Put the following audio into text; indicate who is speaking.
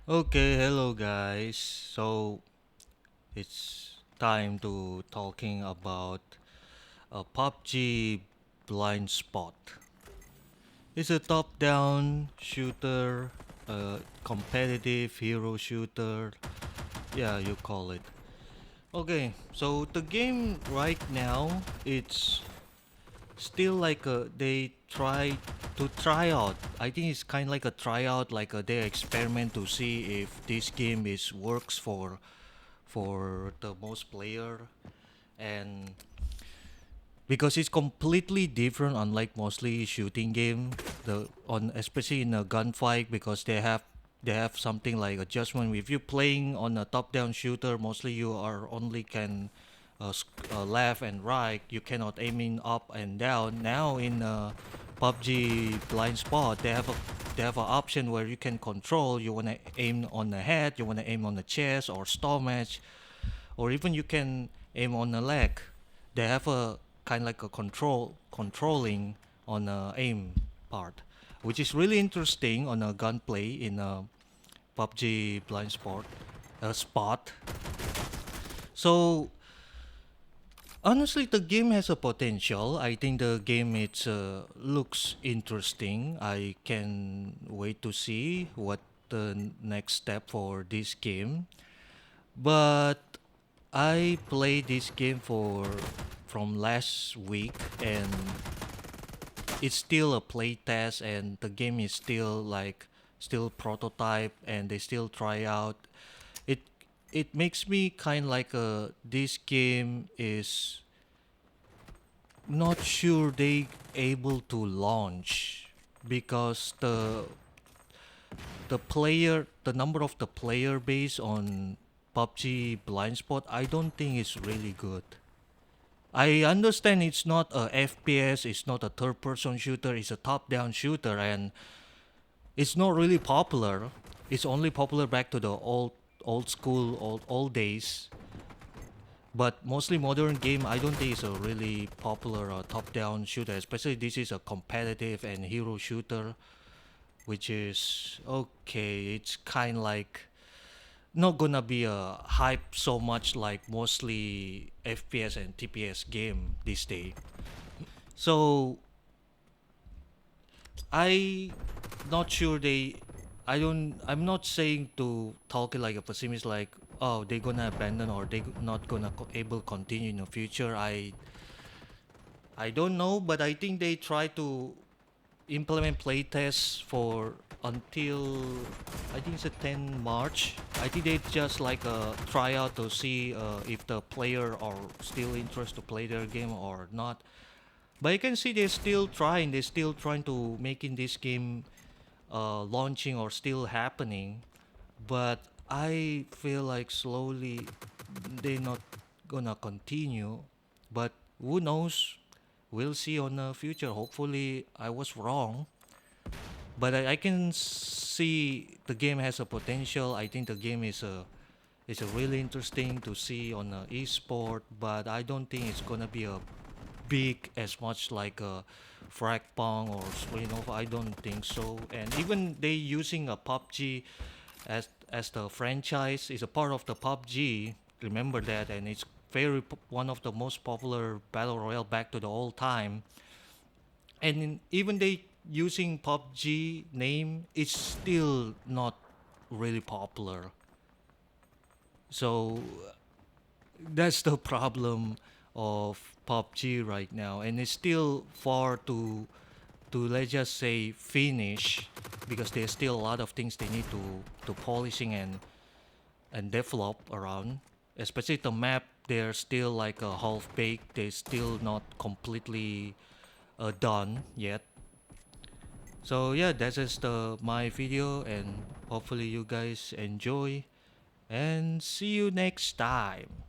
Speaker 1: Okay, hello guys. So it's time to talking about a PUBG BlindSpot. It's a top-down shooter, competitive hero shooter. Yeah, you call it. Okay, so the game right now it's still like they try out. I think it's kind of like a tryout, like they experiment to see if this game is works for the most player, and because it's completely different unlike mostly shooting game, the on especially in a gunfight, because they have something like adjustment. If you're playing on a top down shooter, mostly you are only can left and right, you cannot aiming up and down. Now in PUBG blind spot, they have an option where you can control. You want to aim on the head, you want to aim on the chest or stomach, or even you can aim on the leg. They have a kind of like a controlling on the aim part, which is really interesting on a gunplay in a PUBG blind spot. So honestly, the game has a potential. I think the game it looks interesting. I can wait to see what the next step for this game. But I played this game from last week, and it's still a play test, and the game is still prototype, and they still try out. It it makes me kind of like this game is not sure they able to launch, because the number of the player base on PUBG BlindSpot, I don't think it's really good. I understand it's not a FPS, it's not a third person shooter, it's a top down shooter, and it's not really popular. It's only popular back to the old school, old days. But mostly modern game, I don't think it's a really popular top down shooter, especially this is a competitive and hero shooter, which is okay. It's kind of like not gonna be a hype so much like mostly FPS and TPS game this day. So I not sure they. I don't. I'm not saying to talk it like a pessimist, like oh they're gonna abandon or they not gonna able continue in the future. I don't know, but I think they try to implement playtests for until I think it's a 10 March. I think they just like a tryout to see if the player are still interested to play their game or not. But you can see they're still trying. They're still trying to making this game launching or still happening. But I feel like slowly they're not gonna continue. But who knows? We'll see on the future. Hopefully, I was wrong. But I can see the game has a potential. I think the game is a really interesting to see on a esport. But I don't think it's gonna be a big as much like a frag pong or Sprinov. I don't think so. And even they using a PUBG as the franchise is a part of the PUBG. Remember that, and it's one of the most popular battle royale back to the old time. And even they using PUBG name, it's still not really popular. So that's the problem of PUBG right now, and it's still far to let's just say finish, because there's still a lot of things they need to polishing and develop around. Especially the map, they're still like a half baked. They're still not completely done yet. So yeah, that is my video, and hopefully you guys enjoy, and see you next time.